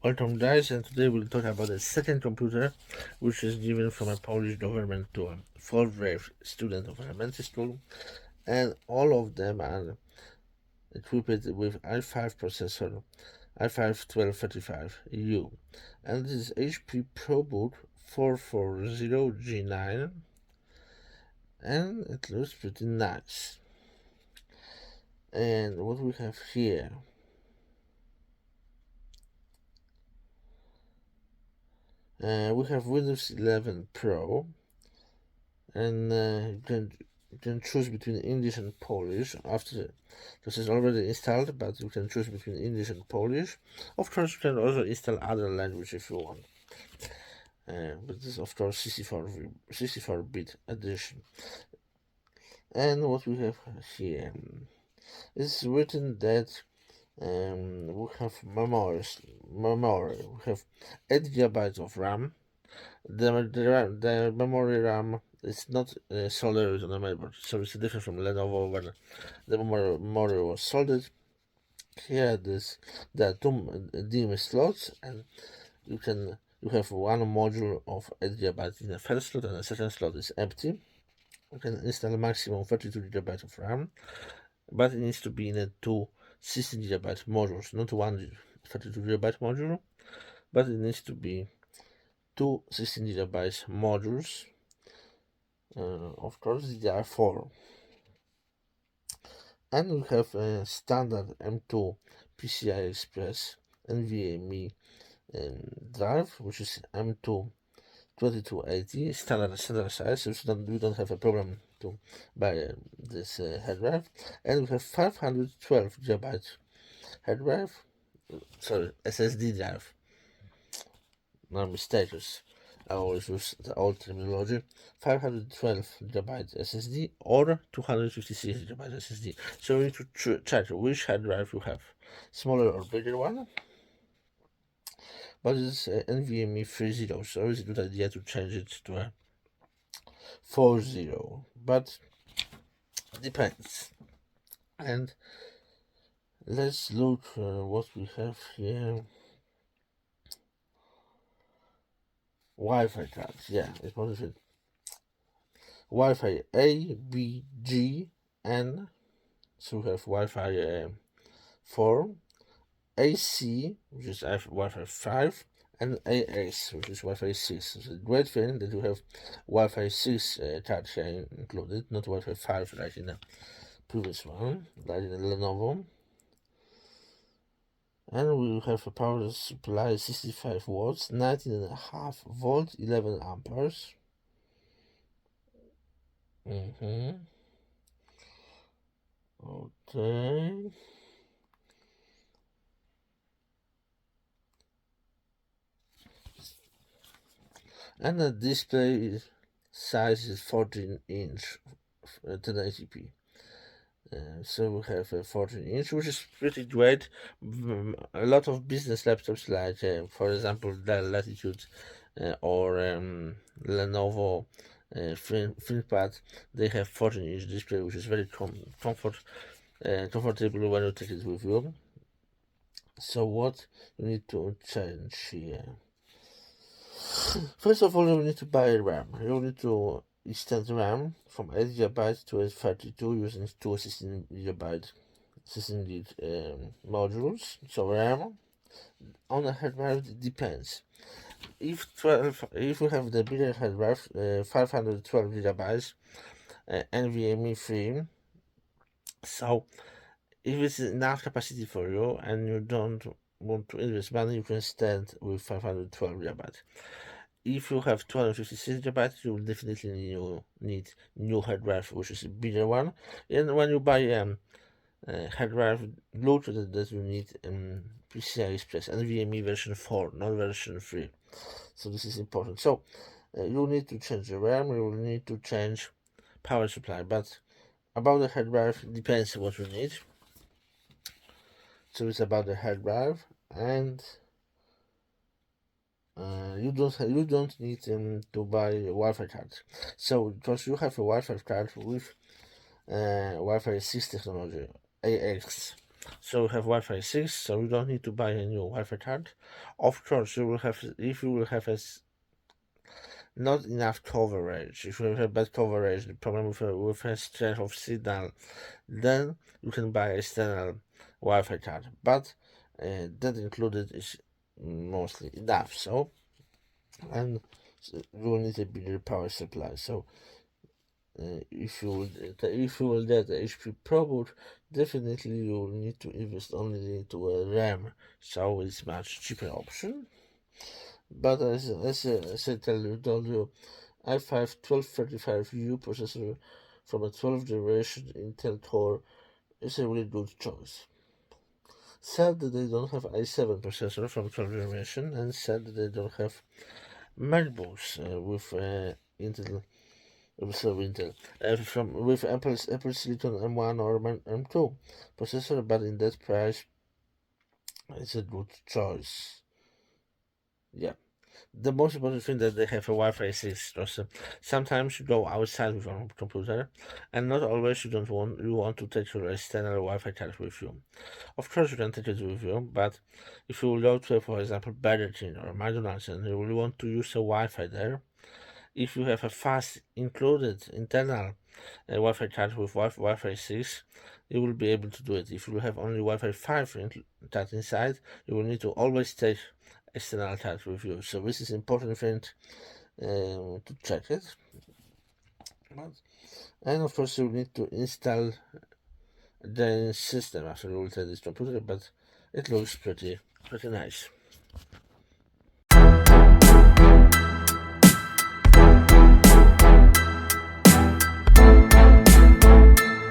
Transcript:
Welcome guys, and today we'll talk about the second computer which is given from a Polish government to a fourth grade student of elementary school, and all of them are equipped with i5 processor, i5-1235U, and this is HP ProBook 440G9, and it looks pretty nice. And what we have here, we have Windows 11 Pro, and you can choose between English and Polish. After this is already installed, but you can choose between English and Polish. Of course, you can also install other language if you want. But this is of course 64-bit edition. And what we have here is written that we have memory. We have 8 GB of RAM. The memory RAM is not soldered on the mainboard, so it's different from Lenovo when the memory was soldered. Here there are two DIMM slots, and you have one module of 8 GB in the first slot, and the second slot is empty. You can install a maximum 32 GB of RAM, but it needs to be in a two 16 GB modules, not one 32 GB module, but it needs to be two 16 GB modules. Of course, DDR4. And we have a standard M2 PCI Express NVMe drive, which is M2 2280, standard size, so we don't have a problem to buy this hard drive. And we have 512 GB hard drive, sorry, SSD drive. No mistakes. I always use the old terminology. 512 GB SSD or 256 GB SSD. So you need to check which hard drive you have, smaller or bigger one. But it's NVMe 3.0, so it's a good idea to change it to a 4.0. But depends. And let's look what we have here. Wi-Fi cards, yeah, it's what is it? Wi-Fi A, B, G, N. So we have Wi-Fi 4, AC, which is Wi-Fi 5, and AS, which is Wi-Fi 6. It's a great thing that you have Wi-Fi 6 card here included, not Wi-Fi 5 like in the previous one, like in the Lenovo. And we have a power supply 65 watts, 19.5 volt, 11 amperes. Okay. And the display size is 14-inch, 1080p. So we have a 14-inch, which is pretty great. A lot of business laptops, like for example Dell Latitude or Lenovo ThinkPad, they have 14-inch display, which is very comfortable when you take it with you. So what you need to change here? First of all, you need to buy RAM. You need to extend RAM from 8 GB to 32 using two 16 GB 16 gig modules. So RAM on a hard drive, it depends. If we have the bigger hard drive, 512 GB NVMe free, so if it's enough capacity for you and you don't want to invest money, you can stand with 512 GB. If you have 256 GB, you will definitely need new hard drive, which is a bigger one. And when you buy hard drive, look that you need PCI Express NVMe version 4, not version 3. So this is important. So you need to change the RAM, you will need to change power supply. But about the hard drive, it depends what you need. So it's about the hard drive, and you don't need to buy a Wi-Fi card. So because you have a Wi-Fi card with Wi-Fi 6 technology, AX, So we have Wi-Fi 6, so you don't need to buy a new Wi-Fi card. Of course, you will have, if you will have not enough coverage, if you have bad coverage, the problem with a strength of signal, then you can buy external Wi-Fi card. But that included is mostly enough. So, and you will need a bigger power supply. So if you will get a HP ProBook, definitely you will need to invest only into a RAM, so it's much cheaper option. But as I told you, i5 1235U processor from a 12th generation Intel Core is a really good choice. Sad that they don't have i7 processor from 12th generation, and sad that they don't have MacBooks with Intel with Apple Silicon M1 or M2 processor, but in that price, it's a good choice. Yeah. The most important thing that they have a Wi-Fi 6. Because sometimes you go outside with your computer, and not always you want to take your external Wi-Fi card with you. Of course, you can take it with you, but if you go to, for example, Burger King or McDonald's, and you really want to use a Wi-Fi there, if you have a fast included internal Wi-Fi card with Wi-Fi 6, you will be able to do it. If you have only Wi-Fi 5 card inside, you will need to always take external card with you. So this is important thing to check it. And of course, you need to install the system after you will take this computer, but it looks pretty nice.